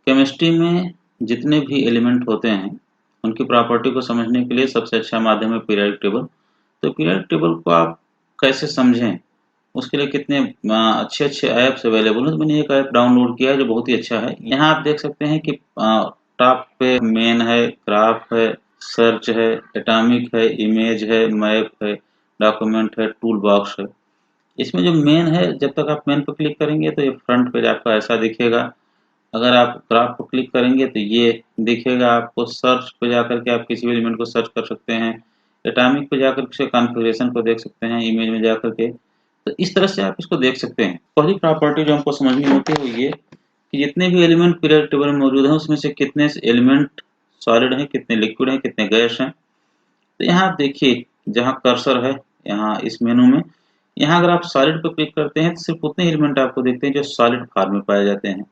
Chemistry में जितने भी एलिमेंट होते हैं उनकी प्रॉपर्टी को समझने के लिए सबसे अच्छा माध्यम है पीरियोडिक टेबल। तो पीरियोडिक टेबल को आप कैसे समझें, उसके लिए कितने अच्छे अच्छे ऐप्स अवेलेबल हैं। तो मैंने एक ऐप डाउनलोड किया है जो बहुत ही अच्छा है। यहाँ आप देख सकते हैं कि टॉप पे मेन है, ग्राफ है, सर्च है, एटॉमिक है, इमेज है, मैप है, डॉक्यूमेंट है, टूल बॉक्स है। इसमें जो मेन है, जब तक आप मेन पर क्लिक करेंगे तो ये फ्रंट पेज आपका ऐसा दिखेगा। अगर आप ग्राफ को क्लिक करेंगे तो ये दिखेगा आपको। सर्च पे जाकर के आप किसी भी एलिमेंट को सर्च कर सकते हैं। एटॉमिक पे जाकर के कॉन्फ़िगरेशन को देख सकते हैं। इमेज में जाकर के तो इस तरह से आप इसको देख सकते हैं। पहली प्रॉपर्टी जो हमको समझनी होती है वो ये कि जितने भी एलिमेंट पीरियोडिक टेबल में मौजूद हैं उसमें से कितने एलिमेंट सॉलिड हैं, कितने लिक्विड हैं, कितने गैस हैं। तो यहाँ आप देखिए, जहाँ कर्सर है यहाँ इस मेनू में, यहाँ अगर आप सॉलिड पर क्लिक करते हैं तो सिर्फ उतने एलिमेंट आपको दिखते हैं जो सॉलिड फॉर्म में पाए जाते हैं।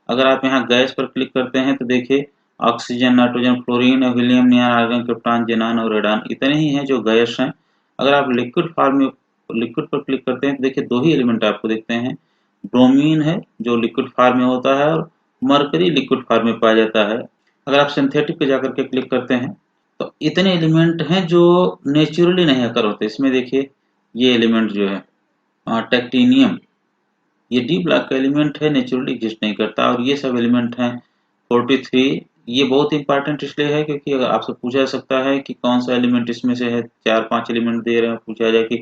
अगर आप यहाँ गैस पर क्लिक करते हैं तो देखिए oxygen, nitrogen, fluorine, helium, neon, argon, krypton, xenon और रेडॉन इतने ही हैं जो गैस हैं। अगर आप लिक्विड पर क्लिक करते हैं तो देखिए दो ही एलिमेंट आपको दिखते हैं। ब्रोमीन है जो लिक्विड फॉर्म में होता है और मरकरी लिक्विड फॉर्म में पाया जाता है। अगर आप सिंथेटिक पे जाकर के क्लिक करते हैं तो इतने एलिमेंट हैं जो नेचुरली नहीं अकर होते। इसमें देखिए ये एलिमेंट जो है टेक्टिनियम, ये डी ब्लॉक का एलिमेंट है, नेचुरली एग्जिस्ट नहीं करता। और ये सब एलिमेंट हैं 43। ये बहुत इंपॉर्टेंट इसलिए है क्योंकि अगर आपसे पूछा जा सकता है कि कौन सा एलिमेंट इसमें से है, 4-5 एलिमेंट दे रहे हैं, पूछा जाए कि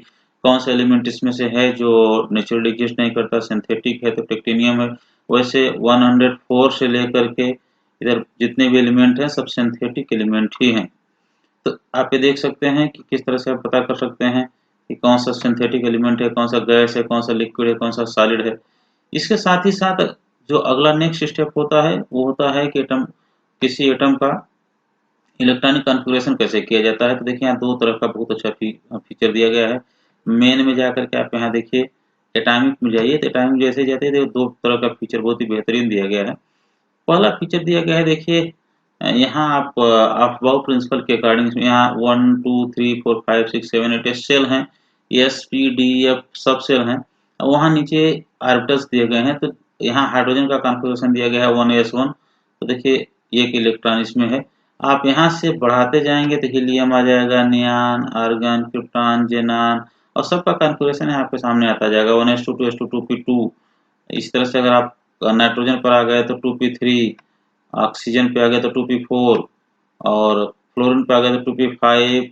कौन सा एलिमेंट इसमें से है जो नेचुरली एग्जिस्ट नहीं करता, सिंथेटिक है तो टेक्टिनियम है। वैसे 104 से लेकर के इधर जितने भी एलिमेंट हैं सब सिंथेटिक एलिमेंट ही हैं। तो आप ये देख सकते हैं कि किस तरह से आप पता कर सकते हैं कि कौन सा सिंथेटिक एलिमेंट है, कौन सा गैस है, कौन सा लिक्विड है, कौन सा सॉलिड है। इसके साथ ही साथ जो अगला नेक्स्ट स्टेप होता है वो होता है कि किसी एटम का इलेक्ट्रॉनिक कॉन्फ़िगरेशन कैसे किया जाता है। तो देखिए यहाँ दो तरह का बहुत अच्छा फीचर दिया गया है। मेन में जाकर के आप यहाँ देखिए एटॉमिक में जाइए तो एटॉमिक जैसे जाते हैं दो तरह का फीचर बहुत ही बेहतरीन दिया गया है। पहला फीचर दिया गया है, देखिए यहाँ आप अफबाउ प्रिंसिपल के अकॉर्डिंग यहाँ 1 2 3 4 5 6 7 8 सेल हैं, एस पी डी एफ सब सेल हैं। वहाँ नीचे ऑर्बिटल्स दिए गए हैं। तो यहाँ हाइड्रोजन का कॉन्फ़िगरेशन दिया गया है 1s1। तो देखिए एक इलेक्ट्रॉन इसमें है। आप यहाँ से बढ़ाते जाएंगे तो हीलियम आ जाएगा, नियॉन, आर्गन, क्रिप्टॉन, जेनॉन और सबका कॉन्फ़िगरेशन यहाँ आपके सामने आता जाएगा 1s2 2s2 2p2। इस तरह से अगर आप नाइट्रोजन पर आ गए तो 2p3, ऑक्सीजन पे आ गया तो 2p4 और फ्लोरीन पे आ गया तो 2p5,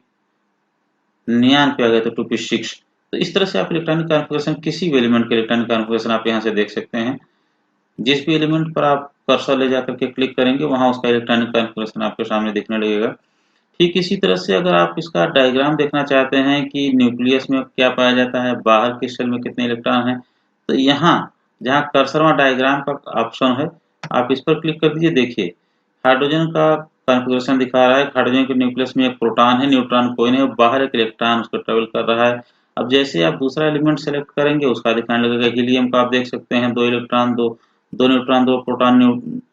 नियॉन पे आ गया तो 2p6। तो इस तरह से आप इलेक्ट्रॉनिक कॉन्फ़िगरेशन किसी भी एलिमेंट के इलेक्ट्रॉनिक कॉन्फ़िगरेशन आप यहाँ से देख सकते हैं। जिस भी एलिमेंट पर आप कर्सर ले जाकर के क्लिक करेंगे वहाँ उसका इलेक्ट्रॉनिक कॉन्फ़िगरेशन आपके सामने दिखने लगेगा। ठीक इसी तरह से अगर आप इसका डायग्राम देखना चाहते हैं कि न्यूक्लियस में क्या पाया जाता है, बाहर के शेल में कितने इलेक्ट्रॉन हैं, तो यहाँ जहाँ कर्सर वहाँ डायग्राम का ऑप्शन है, आप इस पर क्लिक कर दीजिए। देखिए हाइड्रोजन का कॉन्फ़िगरेशन दिखा रहा है। हाइड्रोजन के न्यूक्लियस में एक प्रोटॉन है, न्यूट्रॉन कोई नहीं है, बाहर एक इलेक्ट्रॉन उसका ट्रेवल कर रहा है। अब जैसे आप दूसरा एलिमेंट सेलेक्ट करेंगे उसका दिखाने लगेगा। हीलियम का आप देख सकते हैं 2 इलेक्ट्रॉन, दो न्यूट्रॉन, 2 प्रोटॉन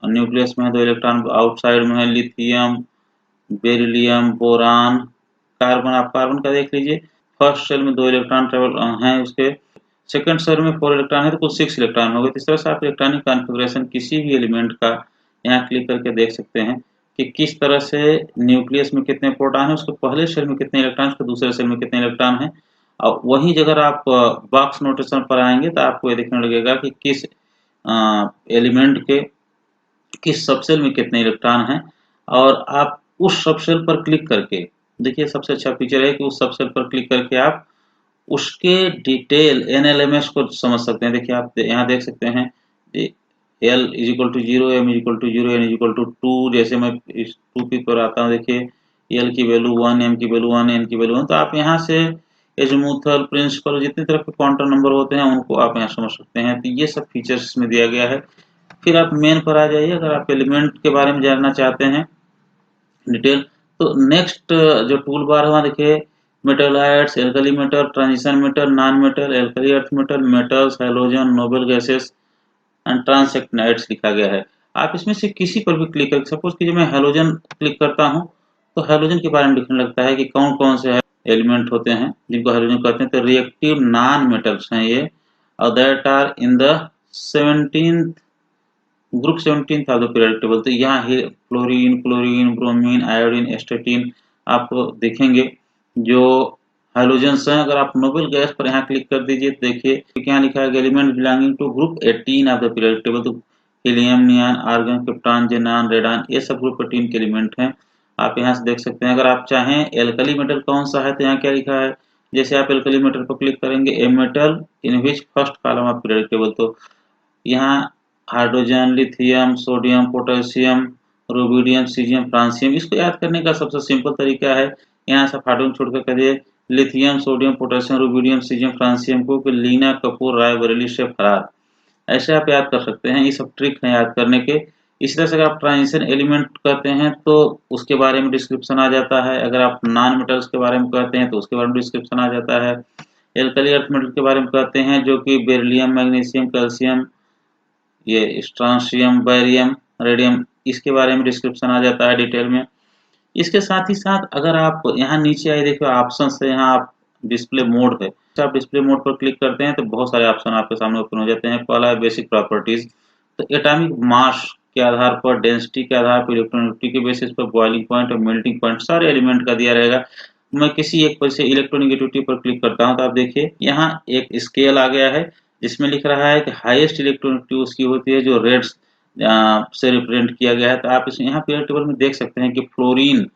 न्यूक्लियस में है, 2 इलेक्ट्रॉन आउटसाइड में है। लिथियम, बेरिलियम, बोरान, कार्बन, आप कार्बन का देख लीजिए। फर्स्ट शेल में 2 इलेक्ट्रॉन ट्रेवल हैं उसके, सेकंड शेल में 4 इलेक्ट्रॉन है तो कुल 6 इलेक्ट्रॉन हो गए। इस तरह से आप इलेक्ट्रॉनिक कॉन्फ़िगरेशन किसी भी एलिमेंट का यहाँ क्लिक करके देख सकते हैं कि किस तरह से न्यूक्लियस में कितने प्रोटॉन है, उसके पहले शेल में कितने इलेक्ट्रॉन, उसके दूसरे शेल में कितने इलेक्ट्रॉन हैं। और वहीं अगर आप बॉक्स नोटेशन पर आएंगे तो आपको ये दिखने लगेगा कि किस एलिमेंट के किस सबसेल में कितने इलेक्ट्रॉन हैं। और आप उस सबसेल पर क्लिक करके देखिए, सबसे अच्छा फीचर है कि उस सबसेल पर क्लिक करके आप उसके डिटेल एनएलएमएस को समझ सकते हैं। देखिए आप यहाँ देख सकते हैं L is equal to 0, M is equal to 0, N is equal to 2। जैसे मैं इस 2p पर आता हूँ, देखिए L की वैल्यू 1, M की वैल्यू 1, N की वैल्यू 1। तो आप यहाँ से एजीमुथल, प्रिंसिपल जितनी तरह के क्वांटम नंबर होते हैं उनको आप यहाँ समझ सकते हैं। तो ये सब फीचर्स इसमें दिया गया है। फिर आप मेन पर आ जाइए। अगर आप एलिमेंट के बारे में जानना चाहते हैं डिटेल, तो नेक्स्ट जो टूल बार है वहाँ देखिए metalloids, alkali metal, transition metal, non metal, alkali earth metal, metals, halogen, noble gases and transactinides लिखा गया है। आप इसमें से किसी पर भी क्लिक कर, सपोज कीजिए मैं हैलोजन क्लिक करता हूँ तो हैलोजन के बारे में लिखने लगता है कि कौन कौन से एलिमेंट होते हैं जिनको हैलोजन कहते हैं। तो रिएक्टिव नॉन मेटल्स हैं ये, और that are in the 17th group 17 था द पीरियोडिक टेबल। तो यहाँ fluorine, chlorine, bromine, iodine, astatine आपको देखेंगे जो हाइड्रोजन्स हैं। अगर आप नोबेल गैस पर यहाँ क्लिक कर दीजिए तो देखिए यहाँ लिखा है element belonging to group 18 of the periodic table. तो helium, neon, argon, krypton, xenon, radon ये सब ग्रुप 18 के एलिमेंट हैं। आप यहाँ से देख सकते हैं। अगर आप चाहें एल्कली मेटल कौन सा है तो यहाँ क्या लिखा है, जैसे आप एल्कली मेटल पर क्लिक करेंगे a metal in which first column of periodic table, तो यहाँ hydrogen, lithium, sodium, potassium, rubidium, caesium, francium. इसको याद करने का सबसे सिंपल तरीका है, यहाँ से हाइड्रोजन छोड़कर करिए lithium, sodium, potassium, rubidium, caesium, francium को कि लीना, कपूर, रायबरेली से फरार, ऐसे आप याद कर सकते हैं। ये सब ट्रिक है याद करने के। इस तरह से अगर आप ट्रांजिशन एलिमेंट कहते हैं तो उसके बारे में डिस्क्रिप्शन आ जाता है। अगर आप नॉन मेटल्स के बारे में कहते हैं तो उसके बारे में डिस्क्रिप्शन आ जाता है। एल्कली अर्थ मेटल के बारे में कहते हैं जो कि बेरिलियम, मैग्नीशियम, कैल्शियम, ये स्ट्रांशियम, बैरियम, रेडियम, इसके बारे में डिस्क्रिप्शन आ जाता है डिटेल में। इसके साथ ही साथ अगर आप यहाँ नीचे आए देखो ऑप्शन है, यहाँ आप डिस्प्ले मोड है, आप डिस्प्ले मोड पर क्लिक करते हैं तो बहुत सारे ऑप्शन आपके सामने ओपन हो जाते हैं। पहला है बेसिक प्रॉपर्टीज। तो एटॉमिक मास के आधार पर, डेंसिटी के आधार पर, इलेक्ट्रॉनिटी के बेसिस पर, बॉइलिंग पॉइंट और मेल्टिंग पॉइंट सारे एलिमेंट का दिया रहेगा। मैं किसी एक पर से इलेक्ट्रोनेगेटिविटी पर क्लिक करता हूँ तो आप देखिए यहाँ एक स्केल आ गया है जिसमें लिख रहा है कि हाईएस्ट इलेक्ट्रोनेगेटिविटी उसकी होती है जो रेड से रिप्रेजेंट किया गया है। तो आप इस यहाँ पीरियोडिक टेबल में देख सकते हैं कि फ्लोरीन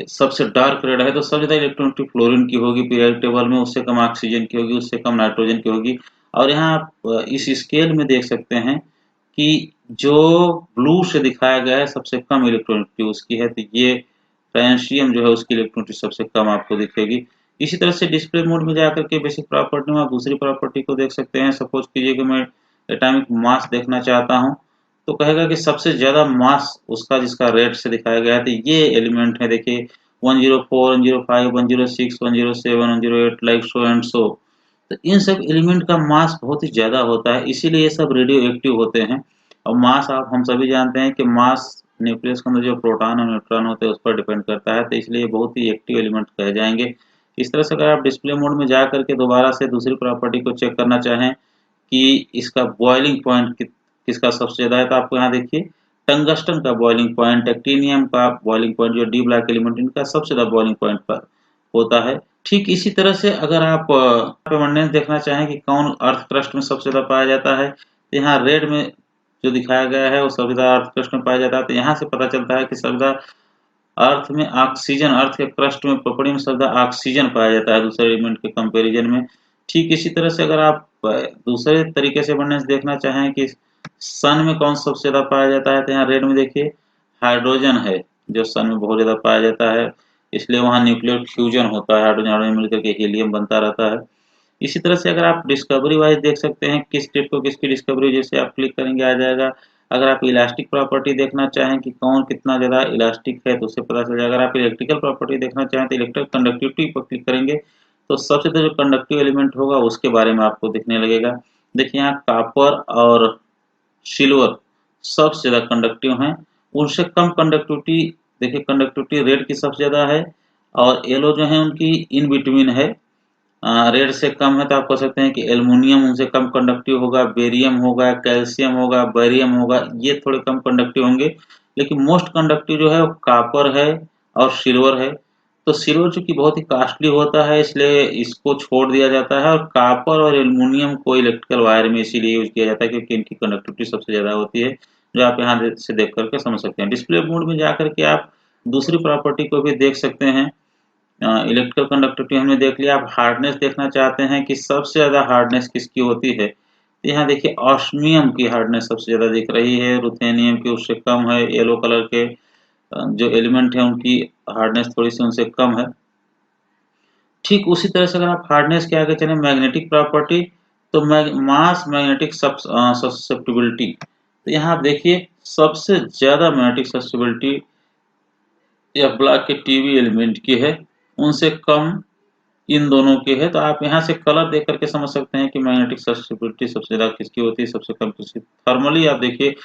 सबसे डार्क रेड है तो सबसे ज्यादा इलेक्ट्रोनेगेटिव फ्लोरीन की होगी पीरियोडिक टेबल में, उससे कम ऑक्सीजन की होगी, उससे कम नाइट्रोजन की होगी। और यहाँ आप इस स्केल में देख सकते हैं कि जो ब्लू से दिखाया गया है सबसे कम इलेक्ट्रोनेगेटिव उसकी है, तो ये फ्रांसियम जो है उसकी इलेक्ट्रोनेगेटिव सबसे कम आपको दिखेगी। इसी तरह से डिस्प्ले मोड में जाकर के बेसिक प्रॉपर्टी में आप दूसरी प्रॉपर्टी को देख सकते हैं। सपोज कीजिए कि मैं एटॉमिक मास देखना चाहता हूँ तो कहेगा कि सबसे ज्यादा मास उसका जिसका रेड से दिखाया गया है तो ये एलिमेंट है, देखिए 104, 105, 106, 107, 108 लाइक सो एंड सो। तो इन सब एलिमेंट का मास बहुत ही ज्यादा होता है, इसीलिए ये सब रेडियो एक्टिव होते हैं। और मास आप हम सभी जानते हैं कि मास न्यूक्लियस के अंदर जो प्रोटॉन और न्यूट्रॉन होते हैं उस पर डिपेंड करता है, तो इसलिए बहुत ही एक्टिव एलिमेंट कहे जाएंगे। इस तरह से अगर आप डिस्प्ले मोड में जा करके दोबारा से दूसरी प्रॉपर्टी को चेक करना चाहें कि इसका बॉइलिंग पॉइंट किसका सबसे ज्यादा है तो आपको यहाँ देखिए टंगस्टन का बॉइलिंग पॉइंट, एक्टिनियम का बॉइलिंग पॉइंट, जो डी ब्लैक एलिमेंट इनका सबसे ज्यादा बॉइलिंग पॉइंट पर होता है। ठीक इसी तरह से अगर आप परमानेंस देखना चाहें कि कौन अर्थ क्रस्ट में सबसे ज्यादा पाया जाता है तो यहाँ रेड में जो दिखाया गया है वो सबसे ज्यादा अर्थ क्रस्ट में पाया जाता है। तो यहाँ से पता चलता है कि सबसे ज्यादा अर्थ में ऑक्सीजन, अर्थ के क्रस्ट में पपड़ी में सबसे ज्यादा ऑक्सीजन पाया जाता है दूसरे एलिमेंट के कंपैरिजन में। ठीक इसी तरह से अगर आप दूसरे तरीके से वर्णन देखना चाहें कि सन में कौन सबसे ज्यादा पाया जाता है तो यहाँ रेड में देखिए हाइड्रोजन है जो सन में बहुत ज्यादा पाया जाता है, इसलिए वहाँ न्यूक्लियर फ्यूजन होता है, हाइड्रोजन हाइड्रोजन मिलकर के हीलियम बनता रहता है। इसी तरह से अगर आप डिस्कवरी वाइज देख सकते हैं किस स्टेट को किसकी डिस्कवरी, जैसे आप क्लिक करेंगे आ जाएगा। अगर आप इलास्टिक प्रॉपर्टी देखना चाहें कि कौन कितना ज्यादा इलास्टिक है तो उससे पता चल जाएगा। अगर आप इलेक्ट्रिकल प्रॉपर्टी देखना चाहें तो इलेक्ट्रिक कंडक्टिविटी पर क्लिक करेंगे तो सबसे ज्यादा जो कंडक्टिव एलिमेंट होगा उसके बारे में आपको दिखने लगेगा। देखिए यहाँ कॉपर और सिल्वर सबसे ज्यादा कंडक्टिव हैं, उनसे कम कंडक्टिविटी देखिए कंडक्टिविटी रेड की सबसे ज्यादा है और येलो जो है उनकी इन बिटवीन है। रेड से कम है तो आप कह सकते हैं कि एल्युमिनियम उनसे कम कंडक्टिव होगा, बेरियम होगा, कैल्शियम होगा, बैरियम होगा, ये थोड़े कम कंडक्टिव होंगे। लेकिन मोस्ट कंडक्टिव जो है वो कॉपर है और सिल्वर है। तो सिल्वर चूंकि बहुत ही कॉस्टली होता है इसलिए इसको छोड़ दिया जाता है, और कॉपर और एल्युमिनियम को इलेक्ट्रिकल वायर में इसीलिए यूज किया जाता है क्योंकि इनकी कंडक्टिविटी सबसे ज्यादा होती है, जो आप यहाँ से देख करके समझ सकते हैं। डिस्प्ले मोड में जाकर के आप दूसरी प्रॉपर्टी को भी देख सकते हैं। इलेक्ट्रिकल कंडक्टिविटी हमने देख लिया। आप हार्डनेस देखना चाहते हैं कि सबसे ज्यादा हार्डनेस किसकी होती है तो यहाँ देखिए ऑस्मियम की हार्डनेस सबसे ज्यादा दिख रही है, रुथेनियम की उससे कम है, येलो कलर के जो एलिमेंट है उनकी हार्डनेस थोड़ी सी उनसे कम है। ठीक उसी तरह से अगर आप हार्डनेस के आगे चले मैग्नेटिक प्रॉपर्टी तो मास मैग्नेटिक ससेप्टिबिलिटी, तो यहाँ आप देखिए सबसे ज्यादा मैग्नेटिक ससेप्टिबिलिटी या ब्लॉक के टीवी एलिमेंट की है, उनसे कम इन दोनों की है। तो आप यहाँ से कलर देख करके समझ सकते हैं कि मैग्नेटिक ससेप्टिबिलिटी सबसे ज्यादा किसकी होती है, सबसे कम किसकी। थर्मली आप देखिए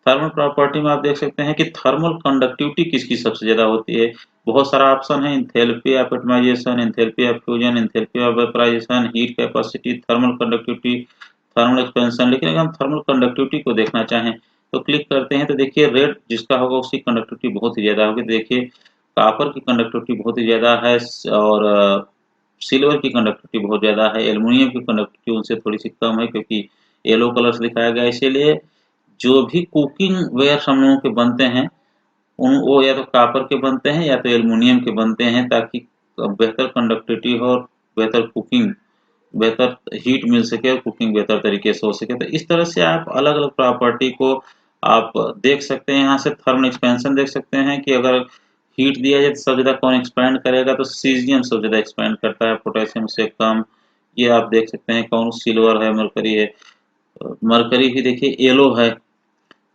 थर्मल प्रॉपर्टी में आप देख सकते हैं कि थर्मल कंडक्टिविटी किसकी सबसे ज्यादा होती है। बहुत सारा ऑप्शन है, enthalpy of atomisation, enthalpy of fusion, enthalpy of vaporisation, heat capacity, thermal conductivity, thermal expansion. लेकिन अगर हम थर्मल कंडक्टिविटी को देखना चाहें तो क्लिक करते हैं तो देखिए रेड जिसका होगा उसकी कंडक्टिविटी बहुत ही ज़्यादा होगी। देखिए कॉपर की कंडक्टिविटी बहुत ही ज़्यादा है और सिल्वर की कंडक्टिविटी बहुत ज़्यादा है। एल्युमिनियम की कंडक्टिविटी उनसे थोड़ी सी कम है क्योंकि येलो कलर से दिखाया गया है। इसीलिए जो भी कुकिंग वेयर हम लोगों के बनते हैं उन वो या तो कॉपर के बनते हैं या तो एल्युमिनियम के बनते हैं, ताकि बेहतर कंडक्टिविटी हो और बेहतर कुकिंग, बेहतर हीट मिल सके और कुकिंग बेहतर तरीके से हो सके। तो इस तरह से आप अलग अलग प्रॉपर्टी को आप देख सकते हैं। यहाँ से थर्मल एक्सपेंशन देख सकते हैं कि अगर हीट दिया जाए तो सबसे ज़्यादा कौन एक्सपैंड करेगा, तो सीजियम सबसे ज़्यादा एक्सपैंड करता है, पोटेशियम से कम। ये आप देख सकते हैं कौन सिल्वर है, मरकरी है। मरकरी भी देखिए येलो है,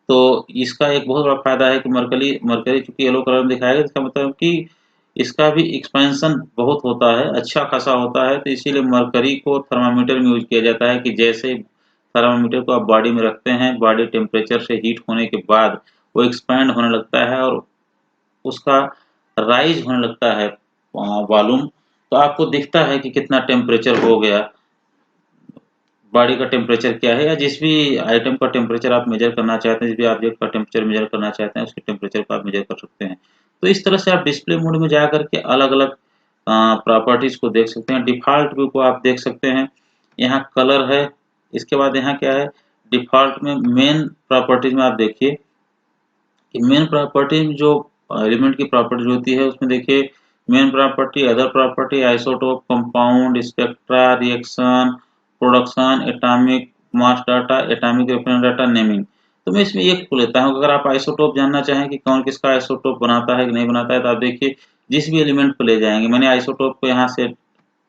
तो इसका एक बहुत बड़ा फायदा है कि मरकरी मरकरी चूंकि येलो कलर में दिखाया गया, इसका मतलब कि इसका भी एक्सपेंशन बहुत होता है, अच्छा खासा होता है। तो इसीलिए मरकरी को थर्मामीटर में यूज किया जाता है कि जैसे थर्मामीटर को आप बॉडी में रखते हैं, बॉडी टेम्परेचर से हीट होने के बाद वो एक्सपैंड होने लगता है और उसका राइज होने लगता है वॉल्यूम। तो आपको दिखता है कि कितना टेम्परेचर हो गया, बॉडी का टेम्परेचर क्या है, या जिस भी आइटम का टेम्परेचर आप मेजर करना चाहते हैं, जिस भी ऑब्जेक्ट का टेम्परेचर मेजर करना चाहते हैं, उसके टेम्परेचर को आप मेजर कर सकते हैं। तो इस तरह से आप डिस्प्ले मोड में जा करके अलग अलग प्रॉपर्टीज को देख सकते हैं। डिफॉल्ट व्यू को आप देख सकते हैं, यहाँ कलर है। इसके बाद यहाँ क्या है, डिफॉल्ट में मेन प्रॉपर्टीज में आप देखिए कि मेन प्रॉपर्टी जो एलिमेंट की प्रॉपर्टी होती है उसमें देखिए main property, other property, isotope, compound, spectra, reaction, production, atomic mass data, atomic reference data, naming. तो मैं इसमें एक को लेता हूँ। अगर आप आइसोटोप जानना चाहें कि कौन किसका आइसोटोप बनाता है कि नहीं बनाता है, तो आप देखिए जिस भी एलिमेंट को ले जाएंगे, मैंने आइसोटोप को यहाँ से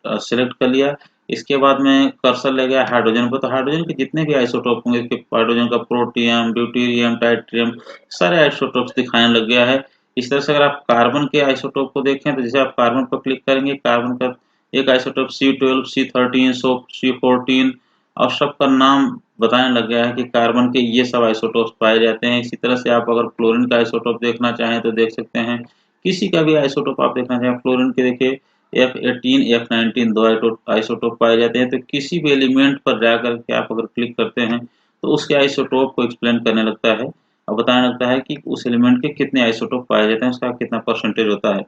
सिलेक्ट कर लिया। इसके बाद में कर्सर ले गया हाइड्रोजन पर, तो हाइड्रोजन के जितने भी आइसोटोप होंगे, हाइड्रोजन का प्रोटियम, ड्यूटेरियम, ट्राइटियम, सारे आइसोटोप्स दिखाने लग गया है। इस तरह से अगर आप कार्बन के आइसोटोप को देखें तो जैसे आप कार्बन पर क्लिक करेंगे, कार्बन का एक आइसोटोप C12, C13, C14 और सबका नाम बताने लग गया है कि कार्बन के ये सब आइसोटोप्स पाए जाते हैं। इसी तरह से आप अगर फ्लोरीन का आइसोटोप देखना चाहें तो देख सकते हैं, किसी का भी आइसोटोप आप देखना चाहें। फ्लोरीन के देखिए F18, F19 दो आइसोटोप पाए जाते हैं। तो किसी भी एलिमेंट पर जाकर के आप अगर क्लिक करते हैं तो उसके आइसोटोप को एक्सप्लेन करने लगता है और बताने लगता है कि उस एलिमेंट के कितने आइसोटोप पाए जाते हैं, उसका कितना परसेंटेज होता है।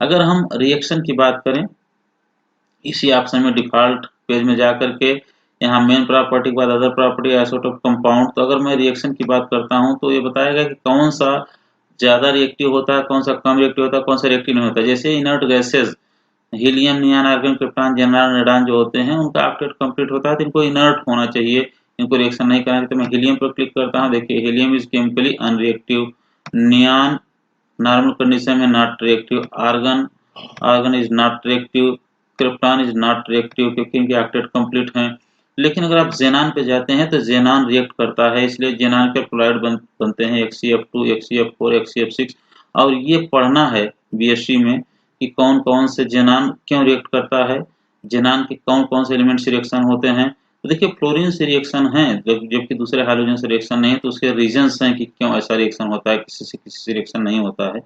अगर हम रिएक्शन की बात करें, इसी ऑप्शन में डिफॉल्ट पेज में जा करके यहाँ मेन प्रॉपर्टी के बाद अदर प्रॉपर्टी, आइसोटोप, कंपाउंड, तो अगर मैं रिएक्शन की बात करता हूँ तो ये बताएगा कि कौन सा ज्यादा रिएक्टिव होता है, कौन सा कम रिएक्टिव होता है, कौन सा रिएक्टिव नहीं होता। जैसे inert gases helium, neon, argon, krypton, जेनरॉन, रेडॉन जो होते हैं उनका ऑक्टेट कंप्लीट होता है तो इनको इनर्ट होना चाहिए, इनको रिएक्शन नहीं करना चाहिए। तो मैं हीलियम पर क्लिक करता हूँ, देखिए helium is chemically unreactive, neon normal condition में not reactive, argon argon is not reactive, krypton is not reactive क्योंकि इनके ऑक्टेट कंप्लीट हैं। लेकिन अगर आप जेनान पे जाते हैं तो जेनान रिएक्ट करता है, इसलिए जेनान के क्लोराइड बनते हैं HCF2, HCF4, HCF6। और ये पढ़ना है BSc में कि कौन कौन से जेनान क्यों रिएक्ट करता है, जेनान के कौन कौन से एलिमेंट से रिएक्शन होते हैं। तो देखिए फ्लोरीन से रिएक्शन है जबकि दूसरे हाइड्रोजन से रिएक्शन नहीं है, तो उसके रीजंस हैं कि क्यों ऐसा रिएक्शन होता है, किसी से रिएक्शन नहीं होता है।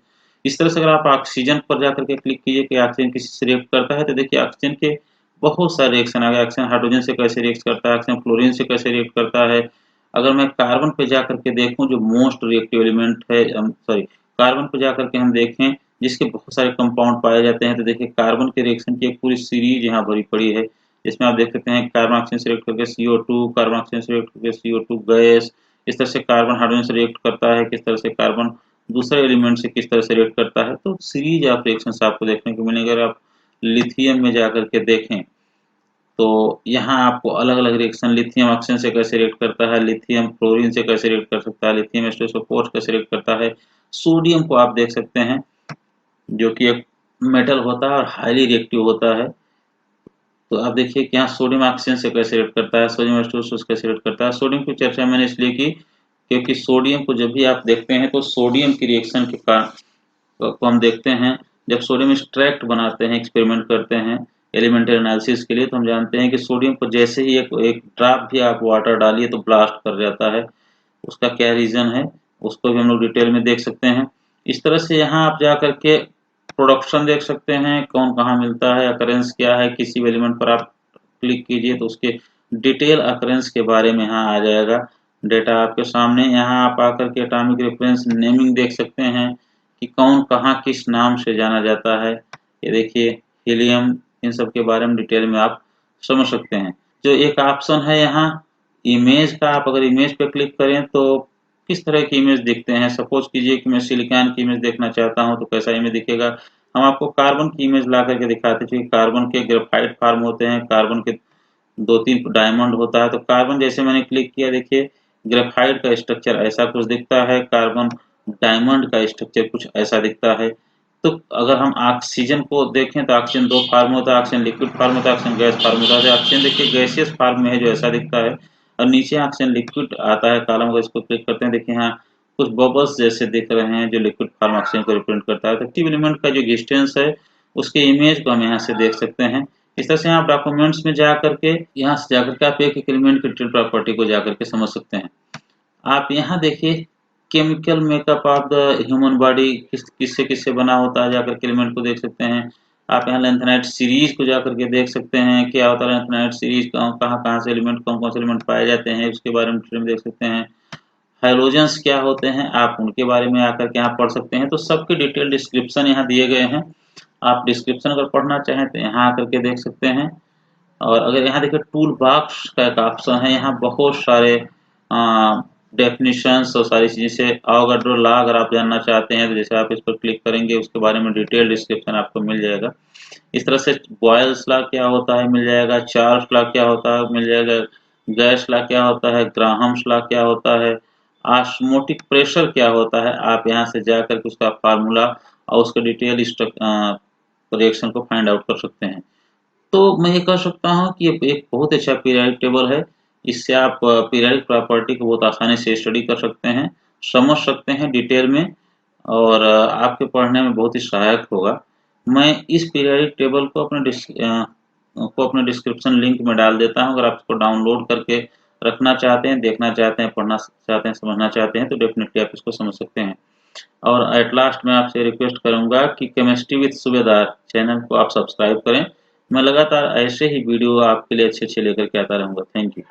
इस तरह से अगर आप ऑक्सीजन पर जाकर के क्लिक कीजिए कि ऑक्सीजन किसी से रिएक्ट करता है, तो देखिए ऑक्सीजन के बहुत सारे रिएक्शन आ गए। ऑक्सीजन हाइड्रोजन से कैसे रिएक्ट करता है, ऑक्सीजन फ्लोरीन से कैसे रिएक्ट करता है। अगर मैं कार्बन पे जाकर के देखूं जो मोस्ट रिएक्टिव एलिमेंट है, सॉरी कार्बन पे जाकर के हम देखें जिसके बहुत सारे कंपाउंड पाए जाते हैं, तो देखिए कार्बन के रिएक्शन की एक पूरी सीरीज यहाँ भरी पड़ी है। जिसमें आप देख सकते हैं कार्बन ऑक्सीजन से रिएक्ट करके CO2, कार्बन ऑक्सीजन से रिएक्ट करके CO2 गैस, इस तरह से कार्बन हाइड्रोजन से रिएक्ट करता है, किस तरह से कार्बन दूसरे एलिमेंट से किस तरह से रिएक्ट करता है। तो सीरीज ऑफ रिएक्शंस आपको देखने को मिलेंगे। अगर आप लिथियम में जाकर के देखें तो यहाँ आपको अलग अलग रिएक्शन, लिथियम ऑक्सीजन से कैसे रिएक्ट करता है, लिथियम फ्लोरीन से कैसे रिएक्ट कर सकता है, लिथियम H2SO4 कैसे रिएक्ट करता है। सोडियम को आप देख सकते हैं जो कि एक मेटल होता है और हाईली रिएक्टिव होता है। तो आप देखिए कि यहाँ सोडियम ऑक्सीजन से कैसे रिएक्ट करता है, सोडियम H2SO कैसे रिएक्ट करता है। सोडियम की चर्चा मैंने इसलिए की क्योंकि सोडियम को जब भी आप देखते हैं तो सोडियम की रिएक्शन के कारण को हम देखते हैं। जब सोडियम एक्सट्रैक्ट बनाते हैं, एक्सपेरिमेंट करते हैं एलिमेंटल एनालिसिस के लिए, तो हम जानते हैं कि सोडियम को जैसे ही एक ड्रॉप भी आप वाटर डालिए तो ब्लास्ट कर जाता है। उसका क्या रीजन है उसको भी हम लोग डिटेल में देख सकते हैं। इस तरह से यहाँ आप जा करके प्रोडक्शन देख सकते हैं, कौन कहाँ मिलता है, अकरेंस क्या है। किसी भी एलिमेंट पर आप क्लिक कीजिए तो उसके डिटेल अकरेंस के बारे में यहाँ आ जाएगा। डेटा आपके सामने, यहाँ आप आकर के एटॉमिक रेफरेंस नेमिंग देख सकते हैं कि कौन कहाँ किस नाम से जाना जाता है। ये देखिए हीलियम, इन सब के बारे में डिटेल में आप समझ सकते हैं। जो एक ऑप्शन है यहाँ इमेज का, आप अगर इमेज पे क्लिक करें तो किस तरह की इमेज दिखते हैं। सपोज कीजिए कि मैं सिलिकॉन की इमेज देखना चाहता हूँ तो कैसा इमेज दिखेगा। हम आपको कार्बन की इमेज ला करके दिखाते हैं। कार्बन के ग्रेफाइट फॉर्म होते हैं, कार्बन के 2-3 डायमंड होता है। तो कार्बन जैसे मैंने क्लिक किया, देखिए ग्रेफाइट का स्ट्रक्चर ऐसा कुछ दिखता है, कार्बन डायमंड का स्ट्रक्चर कुछ ऐसा दिखता है। तो अगर हम ऑक्सीजन को देखें तो ऑक्सीजन 2 फॉर्म होता है, ऑक्सीजन लिक्विड फॉर्म होता है, ऑक्सीजन गैस फॉर्म होता है। ऑक्सीजन देखिए गैसियस फॉर्म में है जो ऐसा दिखता है, और नीचे ऑक्सीजन लिक्विड आता है कॉलम। अगर इसको क्लिक करते हैं देखिए यहाँ कुछ बबल्स जैसे दिख रहे हैं जो लिक्विड फॉर्म ऑक्सीजन को रिप्रेजेंट करता है। तो एक्टिव एलिमेंट का जो डिस्टेंस है उसके इमेज को हम यहाँ से देख सकते हैं। इस तरह से आप डॉक्यूमेंट्स में जा करके, यहाँ से जाकर के आप एक एक एलिमेंट की डिटेल प्रॉपर्टी को जाकर के समझ सकते हैं। आप यहाँ देखिए chemical makeup of the human body किससे किससे बना होता है, जाकर के एलिमेंट को देख सकते हैं। आप यहाँ लेंथेनाइट सीरीज को जाकर के देख सकते हैं क्या होता है लेंथेनाइट सीरीज, कहाँ कहाँ से एलिमेंट, कौन कौन से एलिमेंट पाए जाते हैं, उसके बारे में डिटेल में देख सकते हैं। हाइड्रोजन्स क्या होते हैं आप उनके बारे में आकर के यहाँ पढ़ सकते हैं। तो सबके डिटेल डिस्क्रिप्शन यहाँ दिए गए हैं। आप डिस्क्रिप्शन अगर पढ़ना चाहें तो यहाँ आकर के देख सकते हैं। और अगर यहाँ देखिए टूल बॉक्स का एक ऑप्शन है, यहाँ बहुत सारे डेफिनेशंस और सारी चीज़ें से अवोगाड्रो लॉ अगर आप जानना चाहते हैं तो जैसे आप इस पर क्लिक करेंगे उसके बारे में डिटेल डिस्क्रिप्शन आपको मिल जाएगा। इस तरह से बॉयल्स लॉ क्या होता है मिल जाएगा, चार्ल्स लॉ क्या होता है मिल जाएगा, गैस लॉ क्या होता है, ग्राहम्स लॉ क्या होता है, ऑस्मोटिक प्रेशर क्या होता है। आप यहाँ से जाकर के उसका फार्मूला और उसका डिटेल रिएक्शन को फाइंड आउट कर सकते हैं। तो मैं ये कह सकता हूँ कि ये एक बहुत अच्छा पीरियोडिक टेबल है। इससे आप पीरियोडिक प्रॉपर्टी को बहुत आसानी से स्टडी कर सकते हैं, समझ सकते हैं डिटेल में, और आपके पढ़ने में बहुत ही सहायक होगा। मैं इस पीरियोडिक टेबल को अपने डिस्क्रिप्शन लिंक में डाल देता हूँ। अगर आप इसको डाउनलोड करके रखना चाहते हैं, देखना चाहते हैं, पढ़ना चाहते हैं, समझना चाहते हैं तो डेफिनेटली आप इसको समझ सकते हैं। और एट लास्ट मैं आपसे रिक्वेस्ट करूंगा कि केमिस्ट्री विद सूबेदार चैनल को आप सब्सक्राइब करें। मैं लगातार ऐसे ही वीडियो आपके लिए अच्छे लेकर के आता रहूंगा। Thank you.